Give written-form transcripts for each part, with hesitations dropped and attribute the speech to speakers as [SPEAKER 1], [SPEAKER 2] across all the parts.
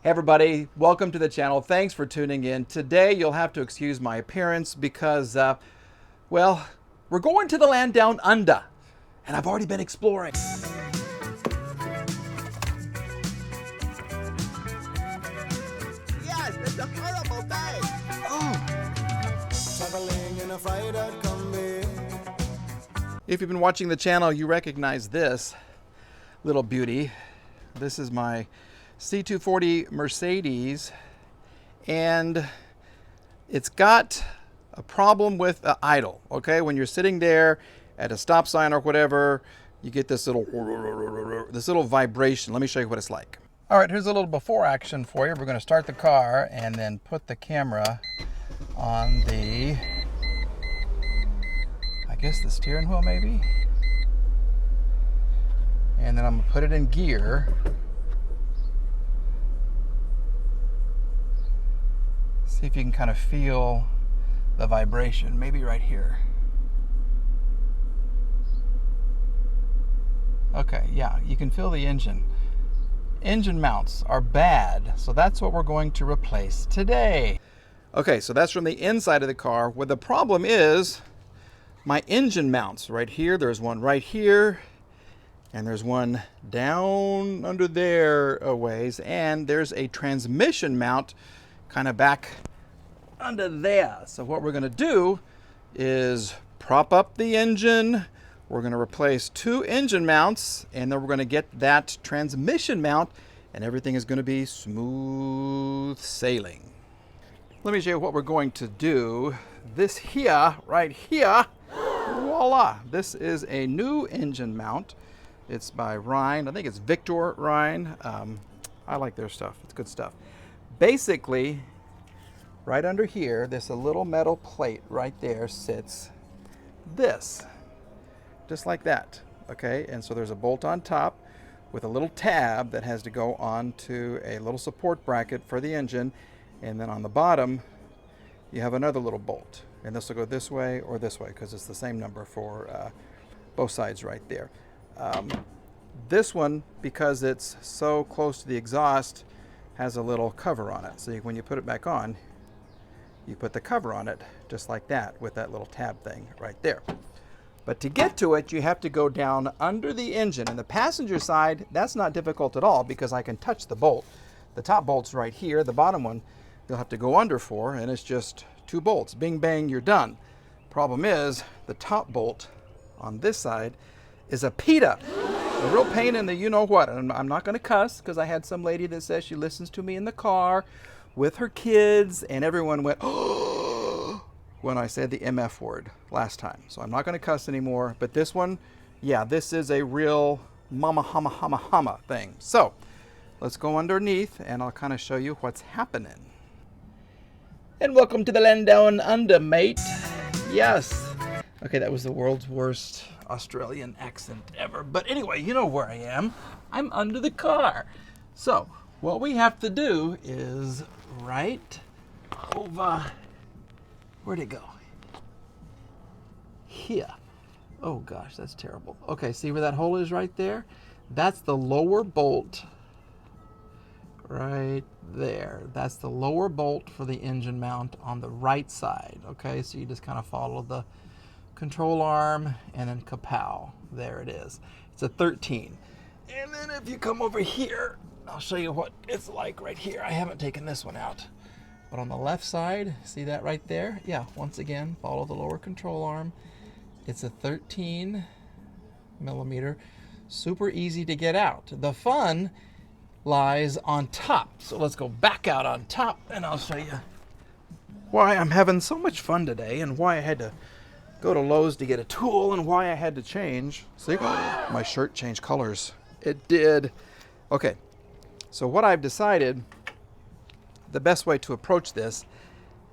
[SPEAKER 1] Hey everybody, welcome to the channel. Thanks for tuning in. Today you'll have to excuse my appearance because, well, we're going to the land down under, and I've already been exploring.
[SPEAKER 2] Yes, it's a horrible day.
[SPEAKER 3] Traveling in a freighter combi.
[SPEAKER 1] If you've been watching the channel, you recognize this little beauty. This is my C240 Mercedes, and it's got a problem with idle. Okay, when you're sitting there at a stop sign or whatever, you get this little vibration. Let me show you what it's like. All right, here's a little before action for you. We're going to start the car and then put the camera on the, I guess the steering wheel maybe, and then I'm gonna put it in gear. See if you can kind of feel the vibration, maybe right here. Okay, yeah, you can feel the engine. Engine mounts are bad, so that's what we're going to replace today. Okay, so that's from the inside of the car. Where the problem is, my engine mounts right here. There's one right here, and there's one down under there a ways, and there's a transmission mount kind of back under there. So what we're going to do is prop up the engine. We're going to replace 2 engine mounts, and then we're going to get that transmission mount, and everything is going to be smooth sailing. Let me show you what we're going to do. This here, right here, voila. This is a new engine mount. It's by Rhine. I think it's Victor Rhine. I like their stuff. It's good stuff. Basically, right under here, there's a little metal plate right there sits this, just like that, okay? And so there's a bolt on top with a little tab that has to go onto a little support bracket for the engine, and then on the bottom, you have another little bolt. And this will go this way or this way because it's the same number for both sides right there. This one, because it's so close to the exhaust, has a little cover on it. So when you put it back on, you put the cover on it just like that with that little tab thing right there. But to get to it, you have to go down under the engine. And the passenger side, that's not difficult at all because I can touch the bolt. The top bolt's right here. The bottom one, you'll have to go under for, and it's just 2 bolts. Bing, bang, you're done. Problem is, the top bolt on this side is a PITA. A real pain in the you-know-what. And I'm not going to cuss because I had some lady that says she listens to me in the car with her kids, and everyone went, oh, when I said the MF word last time. So I'm not going to cuss anymore. But this one, yeah, this is a real mama hama hama hama thing. So let's go underneath, and I'll kind of show you what's happening. And welcome to the land down under, mate. Yes. Okay, that was the world's worst Australian accent ever. But anyway, you know where I am. I'm under the car. So what we have to do is right over, where'd it go? Here. Oh gosh, that's terrible. Okay, see where that hole is right there? That's the lower bolt right there. That's the lower bolt for the engine mount on the right side. Okay, so you just kind of follow the control arm and then kapow. There it is. It's a 13. And then if you come over here, I'll show you what it's like right here. I haven't taken this one out. But on the left side, see that right there? Yeah, once again, follow the lower control arm. It's a 13 millimeter. Super easy to get out. The fun lies on top. So let's go back out on top, and I'll show you why I'm having so much fun today and why I had to go to Lowe's to get a tool and why I had to change. See, my shirt changed colors. It did. Okay, so what I've decided, the best way to approach this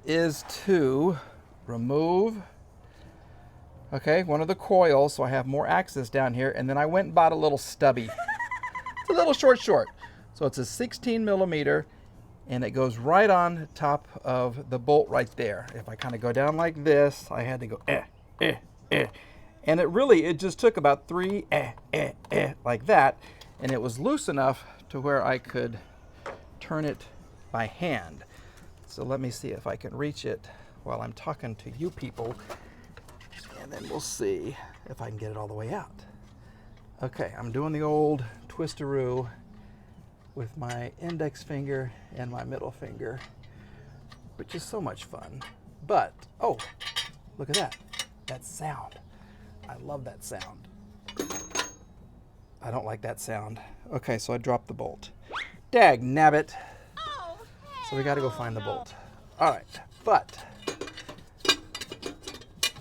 [SPEAKER 1] is to remove, okay, one of the coils so I have more access down here, and then I went and bought a little stubby. It's a little short. So it's a 16 millimeter, and it goes right on top of the bolt right there. If I kind of go down like this, I had to go and it just took about 3 like that, and it was loose enough to where I could turn it by hand. So let me see if I can reach it while I'm talking to you people, and then we'll see if I can get it all the way out. Okay, I'm doing the old twisteroo with my index finger and my middle finger, which is so much fun. But, oh, look at that. That sound. I love that sound. I don't like that sound. Okay, so I dropped the bolt. Dag nabbit. So we got to go find the bolt. All right, but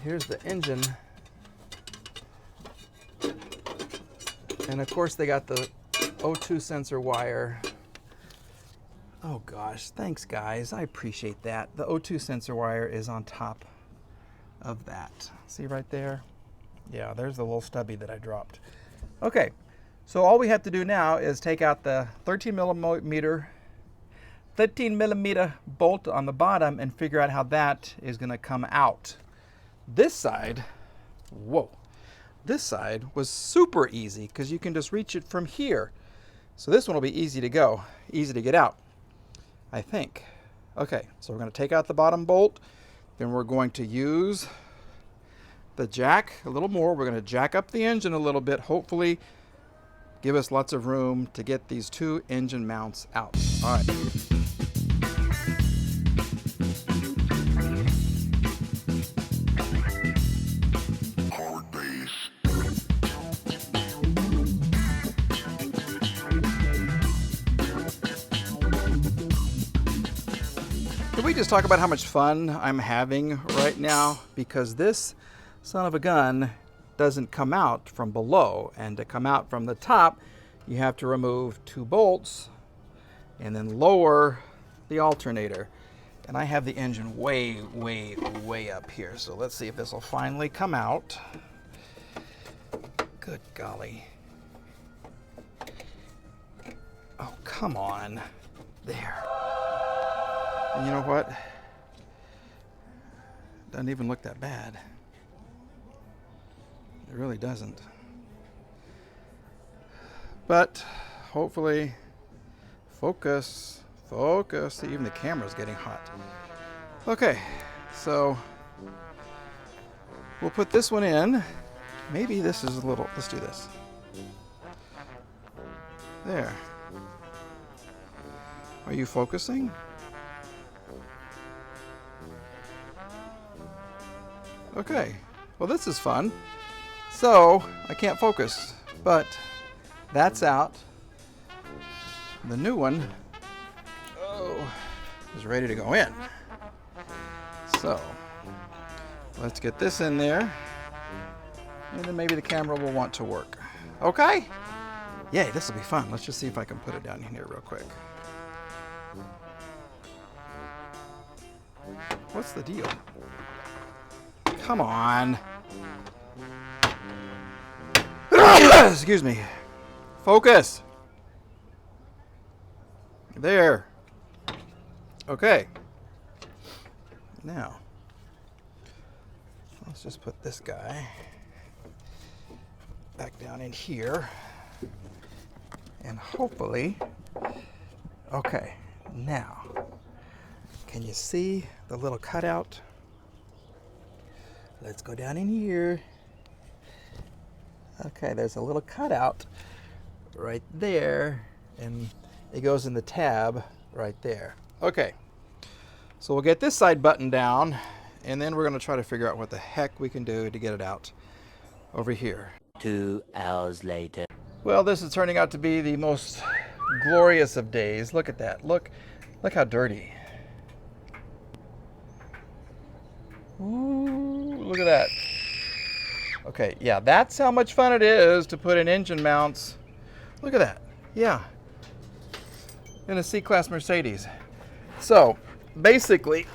[SPEAKER 1] here's the engine. And of course they got the O2 sensor wire. Oh gosh, thanks guys, I appreciate that. The O2 sensor wire is on top of that. See right there? Yeah, there's the little stubby that I dropped. Okay, so all we have to do now is take out the 13 millimeter bolt on the bottom and figure out how that is gonna come out. This side, whoa, this side was super easy because you can just reach it from here. So this one will be easy to go, easy to get out, I think. Okay, so we're gonna take out the bottom bolt, then we're going to use the jack a little more. We're gonna jack up the engine a little bit, hopefully give us lots of room to get these two engine mounts out. All right. Can we just talk about how much fun I'm having right now? Because this son of a gun doesn't come out from below, and to come out from the top you have to remove two bolts and then lower the alternator, and I have the engine way up here, so let's see if this will finally come out. Good golly. Oh, come on. There. And you know what? Doesn't even look that bad. It really doesn't. But hopefully, focus. See, even the camera's getting hot. Okay, so we'll put this one in. Maybe this is a little, let's do this. There. Are you focusing? Okay, well this is fun. So, I can't focus, but that's out. The new one, is ready to go in. So, let's get this in there, and then maybe the camera will want to work. Okay? Yay, this will be fun. Let's just see if I can put it down here real quick. What's the deal? Come on. Excuse me. Focus. There. Okay. Now, let's just put this guy back down in here. And hopefully, okay, now, can you see the little cutout? Let's go down in here. Okay, there's a little cutout right there, and it goes in the tab right there. Okay, so we'll get this side buttoned down, and then we're gonna try to figure out what the heck we can do to get it out over here.
[SPEAKER 4] 2 hours later.
[SPEAKER 1] Well, this is turning out to be the most glorious of days. Look at that. Look how dirty. Ooh, look at that. Okay, yeah, that's how much fun it is to put in engine mounts. Look at that. Yeah. In a C-Class Mercedes. So, basically,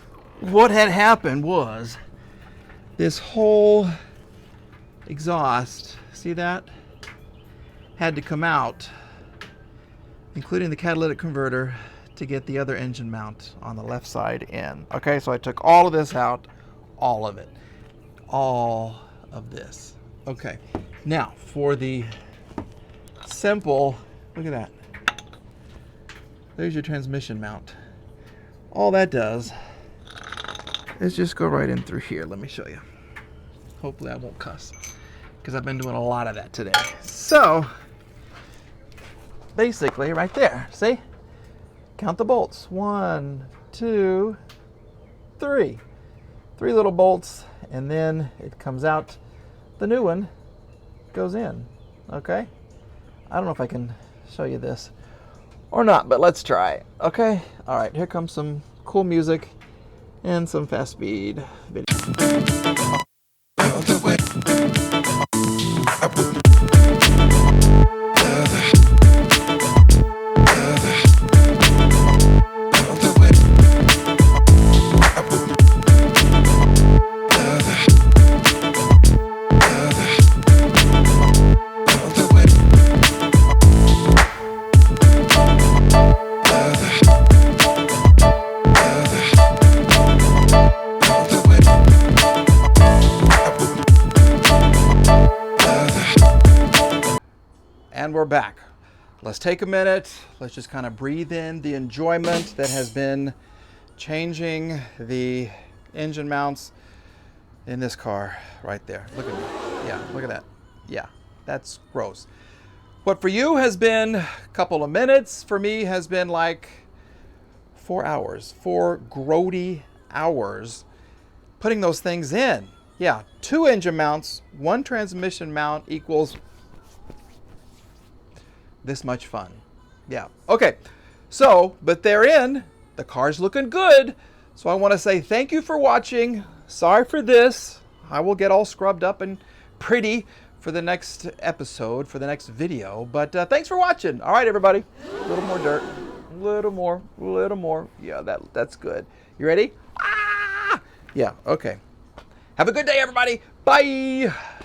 [SPEAKER 1] what had happened was this whole exhaust, see that? Had to come out, including the catalytic converter, to get the other engine mount on the left side in. Okay, so I took all of this out, all of it, all of this. Okay, now for the simple, look at that. There's your transmission mount. All that does is just go right in through here. Let me show you. Hopefully I won't cuss, because I've been doing a lot of that today. So, basically right there, see? Count the bolts. 1, 2, 3. 3 little bolts, and then it comes out. The new one goes in, okay? I don't know if I can show you this or not, but let's try. Okay, all right, here comes some cool music and some fast speed video. And we're back. Let's take a minute. Let's just kind of breathe in the enjoyment that has been changing the engine mounts in this car right there. Look at me. Yeah, look at that. Yeah, that's gross. What for you has been a couple of minutes, for me has been like 4 hours, 4 grody hours putting those things in. Yeah, 2 engine mounts, 1 transmission mount equals this much fun. Yeah. Okay. So, but they're in. The car's looking good. So I want to say thank you for watching. Sorry for this. I will get all scrubbed up and pretty for the next episode, for the next video. But thanks for watching. All right, everybody. A little more dirt. A little more. A little more. Yeah, that's good. You ready? Ah! Yeah. Okay. Have a good day, everybody. Bye.